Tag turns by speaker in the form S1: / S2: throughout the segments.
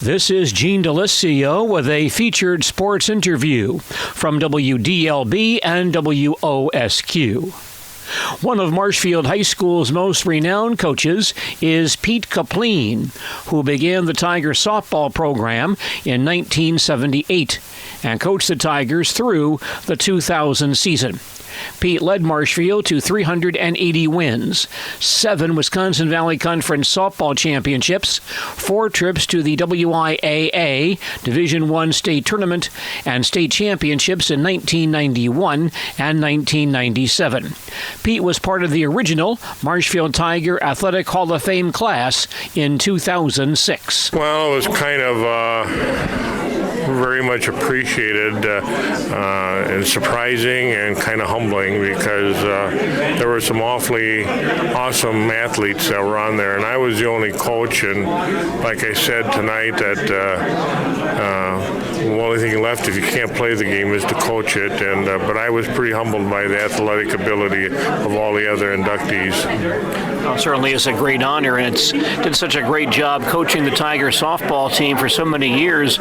S1: This is Gene DeLisio with a featured sports interview from WDLB and WOSQ. One of Marshfield High School's most renowned coaches is Pete Kopplin, who began the Tiger softball program in 1978 and coached the Tigers through the 2000 season. Pete led Marshfield to 380 wins, 7 Wisconsin Valley Conference softball championships, 4 trips to the WIAA Division I state tournament, and state championships in 1991 and 1997. Pete was part of the original Marshfield Tiger Athletic Hall of Fame class in 2006.
S2: Well, it was kind of very much appreciated and surprising and kind of humbling because there were some awfully awesome athletes that were on there, and I was the only coach. And like I said tonight, that the only thing left if you can't play the game is to coach it. And but I was pretty humbled by the athletic ability of all the other inductees.
S1: Well, it certainly is a great honor, and it's did such a great job coaching the Tiger softball team for so many years.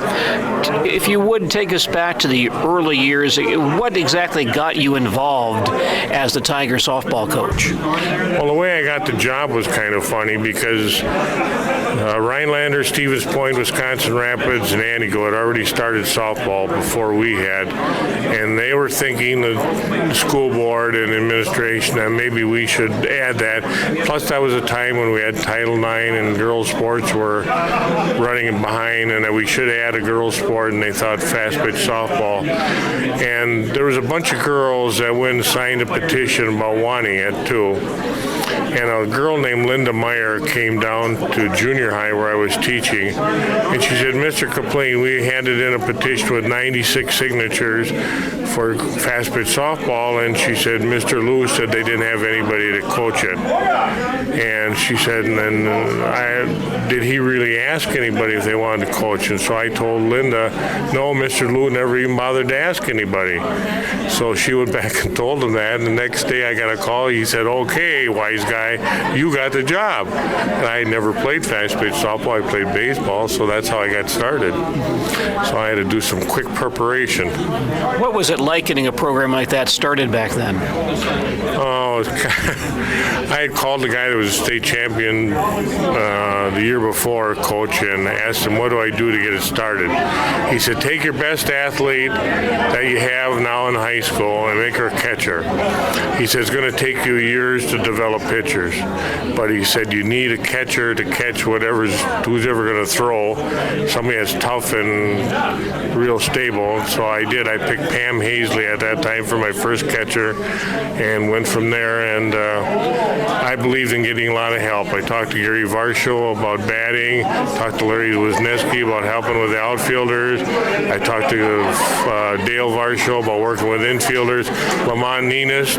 S1: If you would take us back to the early years, what exactly got you involved as the Tiger softball coach?
S2: Well, the way I got the job was kind of funny because Rhinelander, Stevens Point, Wisconsin Rapids, and Antigo had already started softball before we had, and they were thinking, the school board and administration, that maybe we should add that. Plus, that was a time when we had Title IX and girls sports were running behind, and that we should add a girls sport, and they thought fast pitch softball. And there was a bunch of girls that went and signed a petition about wanting it too. And a girl named Linda Meyer came down to junior high where I was teaching, and she said, "Mr. Kopplin, we handed in a petition with 96 signatures for fast pitch softball," and she said, "Mr. Lewis said they didn't have anybody to coach it." And she said, and then did he really ask anybody if they wanted to coach? And so I told Linda, no, Mr. Lewis never even bothered to ask anybody. So she went back and told him that, and the next day I got a call. He said, "Okay, wise guy, you got the job." And I had never played fast pitch softball. I played baseball, so that's how I got started. So I had to do some quick preparation.
S1: What was it like getting a program like that started back then?
S2: Oh, I had called the guy that was a state champion the year before, coach, and asked him, "What do I do to get it started?" He said, "Take your best athlete that you have now in high school and make her a catcher." He said, "It's going to take you years to develop pitchers, but he said you need a catcher to catch who's ever going to throw, somebody that's tough and real stable." So I did. I picked Pam Hazley at that time for my first catcher and went from there, and I believed in getting a lot of help. I talked to Gary Varsho about batting, talked to Larry Wisniewski about helping with the outfielders. I talked to Dale Varsho about working with infielders. Lamont Ninus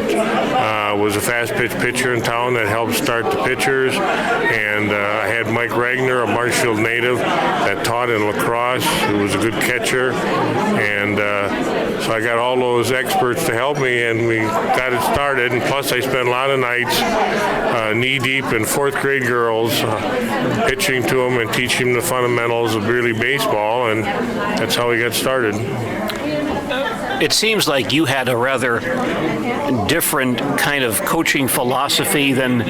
S2: was a fast pitch pitcher in town that helped start the pitchers, and I had Mike Ragnar, a Marshfield native that taught in lacrosse, who was a good catcher, and so I got all those experts to help me, and we got it started. And plus, I spent a lot of nights knee-deep in fourth grade girls, pitching to them and teaching them the fundamentals of really baseball, and that's how we got started.
S1: It seems like you had a rather different kind of coaching philosophy than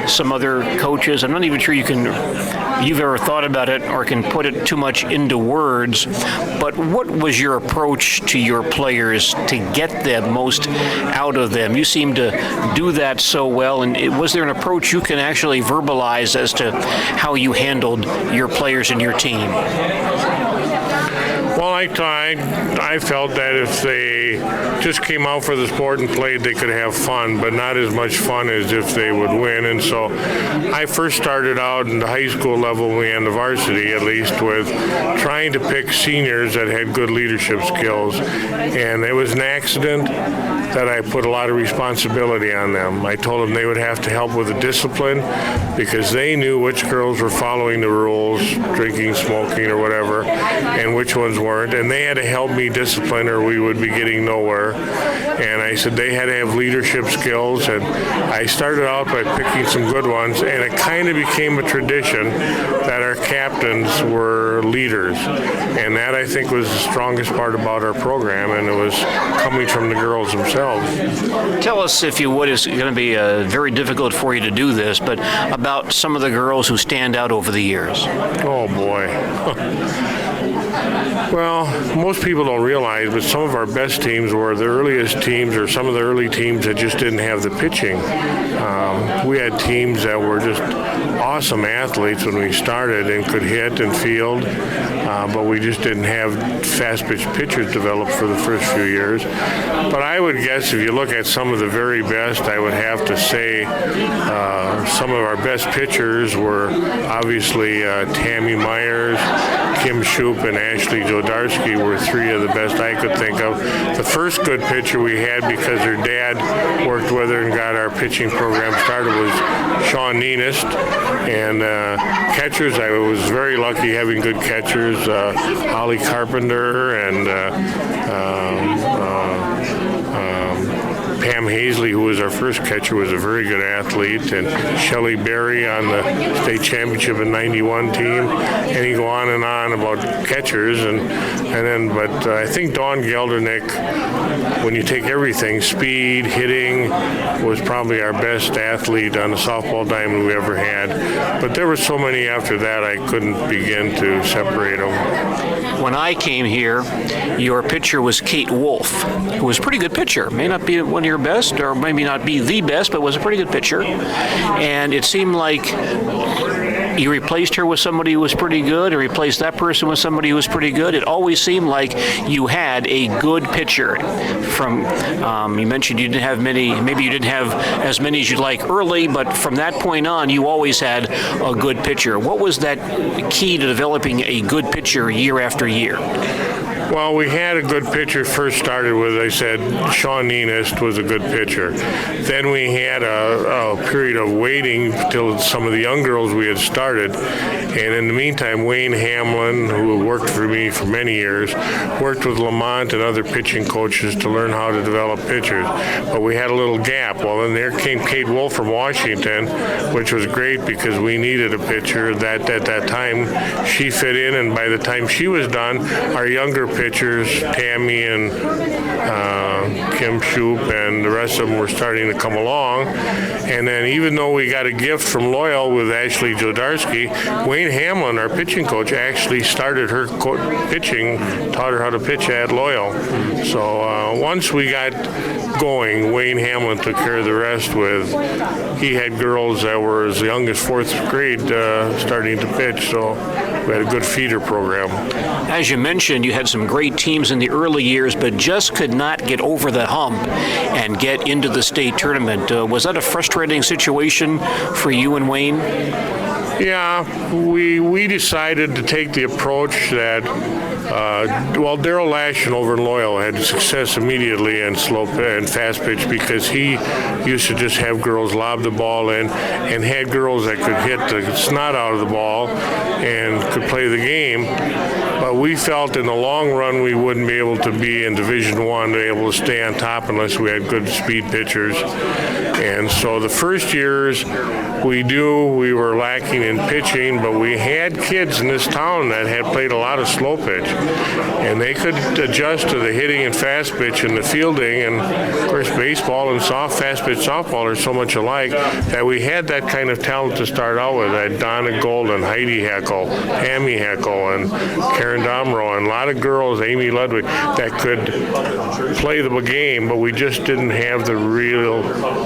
S1: some other coaches. I'm not even sure you've ever thought about it or can put it too much into words, but what was your approach to your players to get the most out of them? You seem to do that so well, and was there an approach you can actually verbalize as to how you handled your players and your team?
S2: Well, I felt that if they just came out for the sport and played, they could have fun, but not as much fun as if they would win. And so I first started out in the high school level and the varsity, at least, with trying to pick seniors that had good leadership skills. And it was an accident that I put a lot of responsibility on them. I told them they would have to help with the discipline because they knew which girls were following the rules, drinking, smoking, or whatever, and which ones weren't. And they had to help me discipline or we would be getting getting nowhere. And I said they had to have leadership skills, and I started out by picking some good ones, and it kind of became a tradition that our captains were leaders. And that, I think, was the strongest part about our program, and it was coming from the girls themselves.
S1: Tell us, if you would, it's going to be very difficult for you to do this, but about some of the girls who stand out over the years.
S2: Oh, boy. Well, most people don't realize, but some of our best teams were the earliest teams, or some of the early teams that just didn't have the pitching. We had teams that were just awesome athletes when we started and could hit and field, but we just didn't have fast-pitch pitchers developed for the first few years. But I would guess if you look at some of the very best, I would have to say some of our best pitchers were obviously Tammy Myers, Kim Shoup, and Ashley Jodarski were three of the best I could think of. The first good pitcher we had, because her dad worked with her and got our pitching program started, was Sean Neenest. And catchers, I was very lucky having good catchers, Holly Carpenter and Pam Hazley, who was our first catcher, was a very good athlete, and Shelley Berry on the state championship in '91 team, and you go on and on about catchers, but I think Dawn Geldernick, when you take everything, speed, hitting, was probably our best athlete on the softball diamond we ever had. But there were so many after that I couldn't begin to separate them.
S1: When I came here, your pitcher was Kate Wolf, who was a pretty good pitcher. May not be one of your best, or maybe not be the best, but was a pretty good pitcher. And it seemed like you replaced her with somebody who was pretty good, or replaced that person with somebody who was pretty good. It always seemed like you had a good pitcher. From you mentioned you didn't have many, maybe you didn't have as many as you'd like early, but from that point on, you always had a good pitcher. What was that key to developing a good pitcher year after year?
S2: Well, we had a good pitcher first started with, I said, Sean Neenest was a good pitcher. Then we had a period of waiting till some of the young girls we had started. And in the meantime, Wayne Hamlin, who worked for me for many years, worked with Lamont and other pitching coaches to learn how to develop pitchers. But we had a little gap. Well, then there came Kate Wolf from Washington, which was great because we needed a pitcher that at that time she fit in. And by the time she was done, our younger pitchers, Tammy and Kim Shoup and the rest of them were starting to come along. And then even though we got a gift from Loyal with Ashley Jodarski, Wayne Hamlin, our pitching coach, actually started her pitching, taught her how to pitch at Loyal. So once we got going, Wayne Hamlin took care of the rest with, he had girls that were as young as fourth grade starting to pitch, so we had a good feeder program.
S1: As you mentioned, you had some great teams in the early years, but just could not get over the hump and get into the state tournament. Was that a frustrating situation for you and Wayne?
S2: Yeah, we decided to take the approach that, Daryl Lashin over in Loyal had success immediately in slow and fast pitch because he used to just have girls lob the ball in and had girls that could hit the snot out of the ball and could play the game. But we felt in the long run we wouldn't be able to be in Division I, to be able to stay on top unless we had good speed pitchers. And so the first years we were lacking in pitching, but we had kids in this town that had played a lot of slow pitch, and they could adjust to the hitting and fast pitch and the fielding. And of course, baseball and fast pitch softball are so much alike that we had that kind of talent to start out with. I had Donna Golden, Heidi Heckel, Tammy Heckel, and Karen Domro, and a lot of girls, Amy Ludwig, that could play the game, but we just didn't have the real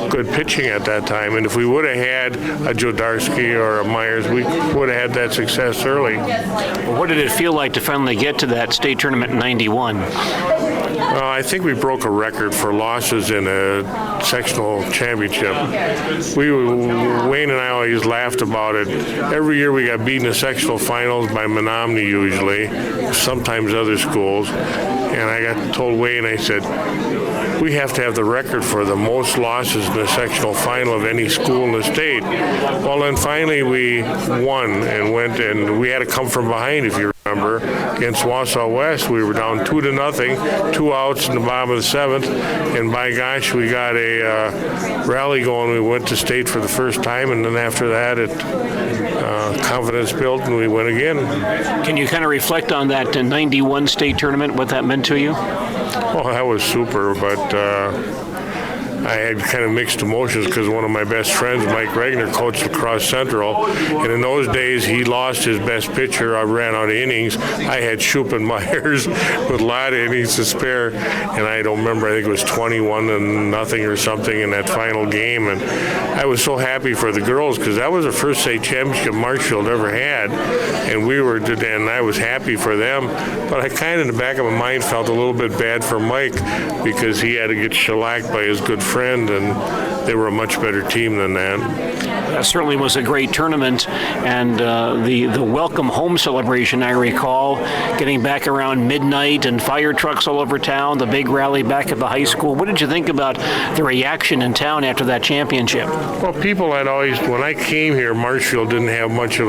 S2: good pitching at that time. And if we would have had a Jodarski or a Myers, we would have had that success early.
S1: Well, what did it feel like to finally get to that state tournament in '91?
S2: I think we broke a record for losses in a sectional championship. Wayne and I always laughed about it. Every year we got beaten in the sectional finals by Menominee usually, sometimes other schools. And I got told Wayne, I said, we have to have the record for the most losses in the sectional final of any school in the state. Well, then finally we won and went, and we had to come from behind, if you remember, against Wausau West. We were down 2-0, 2 outs in the bottom of the 7th, and by gosh, we got a rally going. We went to state for the first time, and then after that, confidence built, and we went again.
S1: Can you kind of reflect on that 91 state tournament, what that meant to you?
S2: Well, that was super, but I had kind of mixed emotions because one of my best friends, Mike Regner, coached lacrosse central, and in those days he lost his best pitcher. I ran out of innings. I had Shoup and Myers with a lot of innings to spare, and I don't remember, I think it was 21-0 or something in that final game, and I was so happy for the girls because that was the first state championship Marshfield ever had, and I was happy for them, but I kind of in the back of my mind felt a little bit bad for Mike because he had to get shellacked by his good friend, and they were a much better team than that.
S1: That certainly was a great tournament, and the welcome home celebration, I recall, getting back around midnight and fire trucks all over town, the big rally back at the high school. What did you think about the reaction in town after that championship?
S2: Well, people had always, when I came here, Marshfield didn't have much of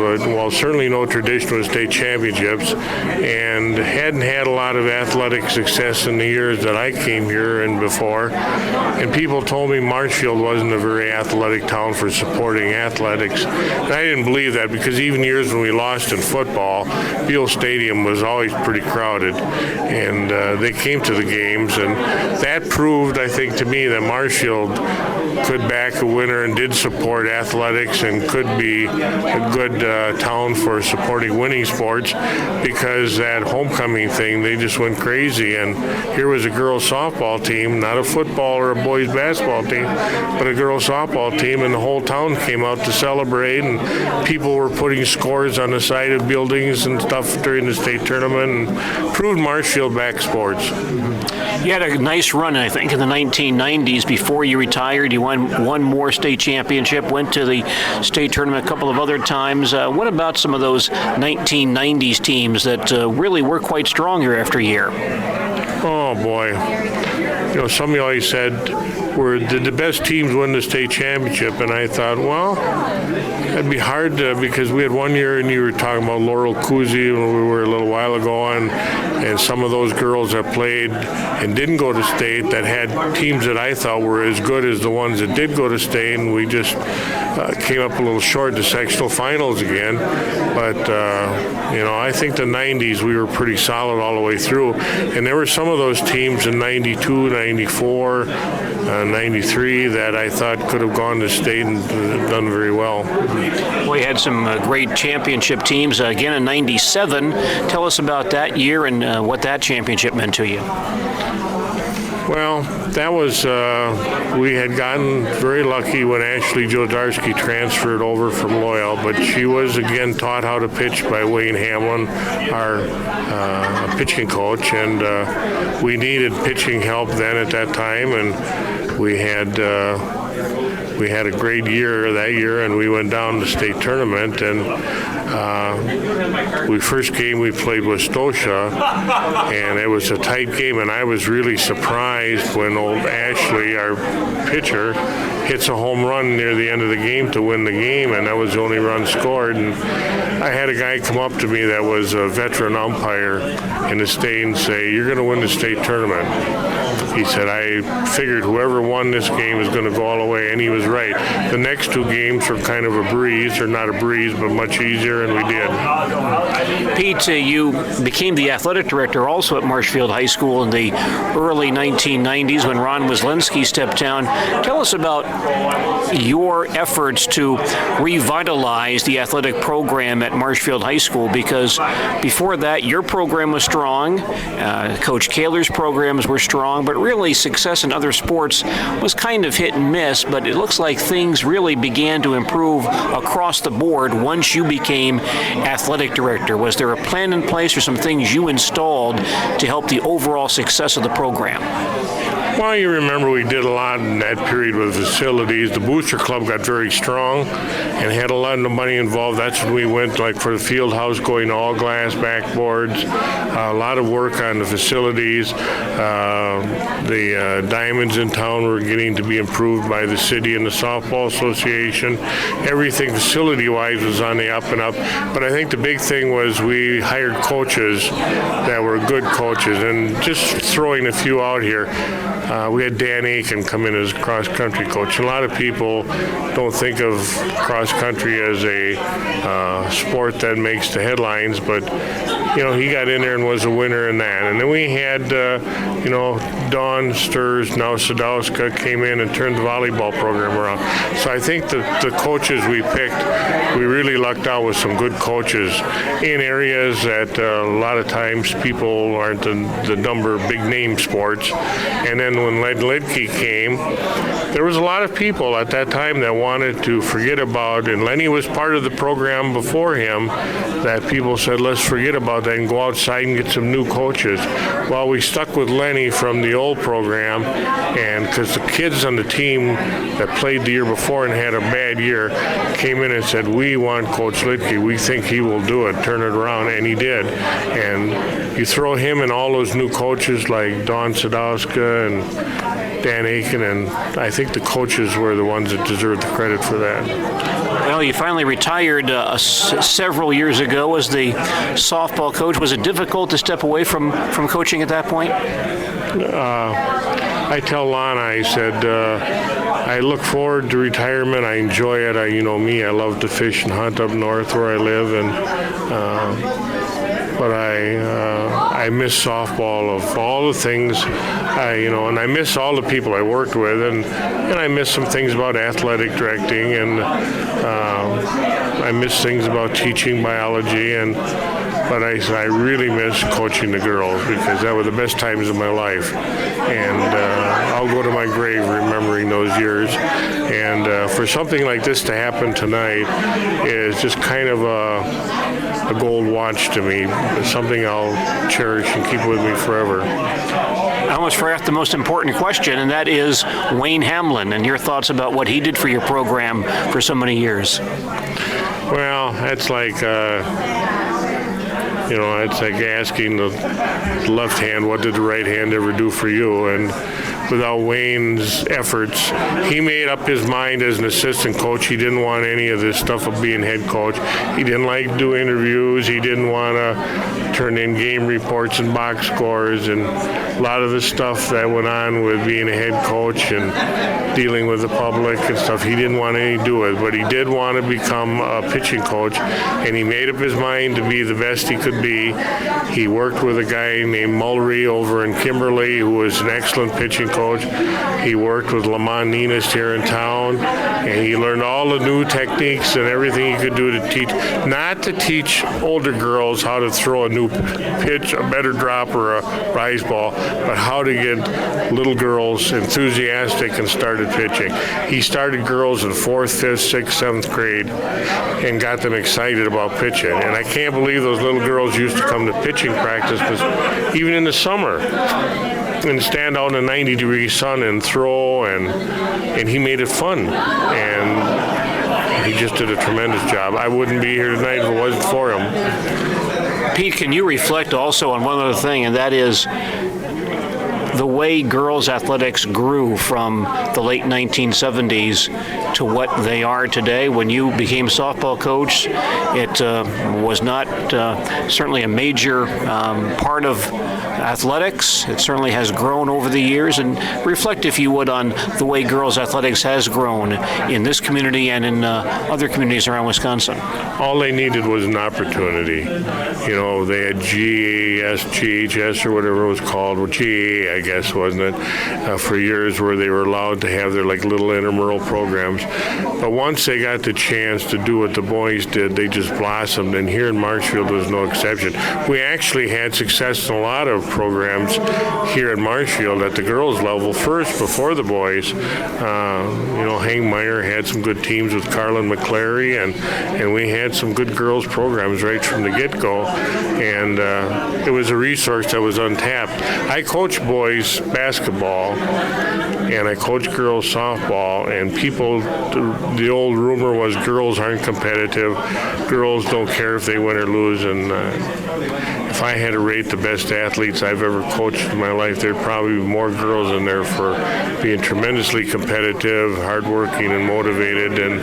S2: certainly no tradition with state championships, and hadn't had a lot of athletic success in the years that I came here and before, and people told me Marshfield wasn't a very athletic town for supporting athletics. And I didn't believe that because even years when we lost in football, Beal Stadium was always pretty crowded, and they came to the games, and that proved, I think, to me that Marshfield could back a winner and did support athletics and could be a good town for supporting winning sports, because that homecoming thing, they just went crazy, and here was a girls softball team, not a football or a boys basketball team, but a girls softball team, and the whole town came out to celebrate, and people were putting scores on the side of buildings and stuff during the state tournament, and proved Marshfield back sports.
S1: You had a nice run, I think, in the 1990s before you retired. You won one more state championship, went to the state tournament a couple of other times. What about some of those 1990s teams that really were quite strong year after year?
S2: Oh, boy. Some of you always said, did the best teams win the state championship? And I thought, well, that'd be hard because we had one year, and you were talking about Laurel Cousy when we were a little while ago, and some of those girls that played and didn't go to state that had teams that I thought were as good as the ones that did go to state, and we just came up a little short the sectional finals again. But, I think the 90s, we were pretty solid all the way through. And there were some of those teams in 92, 94, 93 that I thought could have gone to state and done very well.
S1: We had some great championship teams. Again, in 97. Tell us about that year and what that championship meant to you.
S2: Well, that was, we had gotten very lucky when Ashley Jodarski transferred over from Loyal, but she was again taught how to pitch by Wayne Hamlin, our pitching coach, and we needed pitching help then at that time, and we had a great year that year, and we went down to the state tournament, and first game we played with Stosha, and it was a tight game, and I was really surprised when old Ashley, our pitcher, hits a home run near the end of the game to win the game, and that was the only run scored. And I had a guy come up to me that was a veteran umpire in the state and say, "You're going to win the state tournament." He said, "I figured whoever won this game is going to go all the way," and he was right. The next two games were kind of a breeze, or not a breeze, but much easier, and we did.
S1: Pete, you became the athletic director also at Marshfield High School in the early 1990s when Ron Weslinski stepped down. Tell us about your efforts to revitalize the athletic program at Marshfield High School, because before that, your program was strong, Coach Kaler's programs were strong, but really success in other sports was kind of hit and miss, but it looks like things really began to improve across the board once you became athletic director. Was there a plan in place or some things you installed to help the overall success of the program?
S2: Well, you remember we did a lot in that period with facilities. The Booster Club got very strong and had a lot of money involved. That's when we went, like for the field house, going to all glass backboards, a lot of work on the facilities. The diamonds in town were getting to be improved by the city and the Softball Association. Everything facility-wise was on the up and up. But I think the big thing was we hired coaches that were good coaches. And just throwing a few out here, we had Dan Aiken come in as cross-country coach. A lot of people don't think of cross-country as a sport that makes the headlines, but he got in there and was a winner in that. And then we had, Dawn Sturs, now Sadowska, came in and turned the volleyball program around. So I think the coaches we picked, we really lucked out with some good coaches in areas that a lot of times people aren't the number big name sports. And then when Len Lidke came, there was a lot of people at that time that wanted to forget about, and Lenny was part of the program before him, that people said, let's forget about that and go outside and get some new coaches. Well, we stuck with Lenny from the old program, and because the kids on the team that played the year before and had a bad year came in and said, we want Coach Lidke. We think he will do it, turn it around, and he did. And you throw him and all those new coaches like Dawn Sadowska and Dan Aiken, and I think the coaches were the ones that deserved the credit for that.
S1: Well, you finally retired several years ago as the softball coach. Was it difficult to step away from coaching at that point?
S2: I tell Lana, I said, I look forward to retirement. I enjoy it. I love to fish and hunt up north where I live, but I miss softball of all the things, and I miss all the people I worked with, and I miss some things about athletic directing, and I miss things about teaching biology, but I really miss coaching the girls because that were the best times of my life, and I'll go to my grave remembering those years. And for something like this to happen tonight is just kind of a gold watch to me. It's something I'll cherish and keep with me forever.
S1: I almost forgot the most important question, and that is Wayne Hamlin and your thoughts about what he did for your program for so many years.
S2: Well, that's like it's like asking the left hand, what did the right hand ever do for you? And without Wayne's efforts, he made up his mind as an assistant coach. He didn't want any of this stuff of being head coach. He didn't like to do interviews. He didn't want to turn in game reports and box scores, and a lot of the stuff that went on with being a head coach and dealing with the public and stuff, he didn't want anything to do with. But he did want to become a pitching coach, and he made up his mind to be the best he could be. He worked with a guy named Mulry over in Kimberly, who was an excellent pitching coach. He worked with Lamont Ninus here in town, and he learned all the new techniques and everything he could do to teach, not to teach older girls how to throw a new pitch, a better drop, or a rise ball, but how to get little girls enthusiastic and started pitching. He started girls in 4th, 5th, 6th, 7th grade and got them excited about pitching. And I can't believe those little girls used to come to pitching practice, even in the summer, and stand out in the 90-degree sun and throw, and he made it fun. And he just did a tremendous job. I wouldn't be here tonight if it wasn't for him.
S1: Pete, can you reflect also on one other thing, and that is the way girls' athletics grew from the late 1970s to what they are today? When you became softball coach, it was not certainly a major part of athletics. It certainly has grown over the years. And reflect, if you would, on the way girls' athletics has grown in this community and in other communities around Wisconsin.
S2: All they needed was an opportunity. They had GAS, GHS, or whatever it was called, or GAA, I guess, wasn't it, for years, where they were allowed to have their little intramural programs. But once they got the chance to do what the boys did, they just blossomed, and here in Marshfield was no exception. We actually had success in a lot of programs here at Marshfield at the girls level first, before the boys. Hangmeyer had some good teams with Carlin McClary, and we had some good girls programs right from the get-go, and it was a resource that was untapped. I coached boys basketball, and I coached girls softball, and people, the old rumor was girls aren't competitive, girls don't care if they win or lose, and if I had to rate the best athletes I've ever coached in my life, there'd probably be more girls in there for being tremendously competitive, hardworking, and motivated, and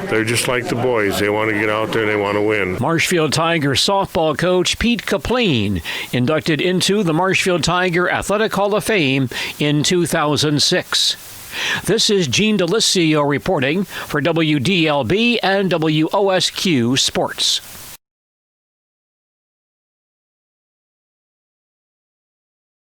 S2: they're just like the boys. They want to get out there and they want to win.
S1: Marshfield Tiger softball coach Pete Kopplin inducted into the Marshfield Tiger Athletic Hall of Fame in 2006. This is Gene DeLisio reporting for WDLB and WOSQ Sports.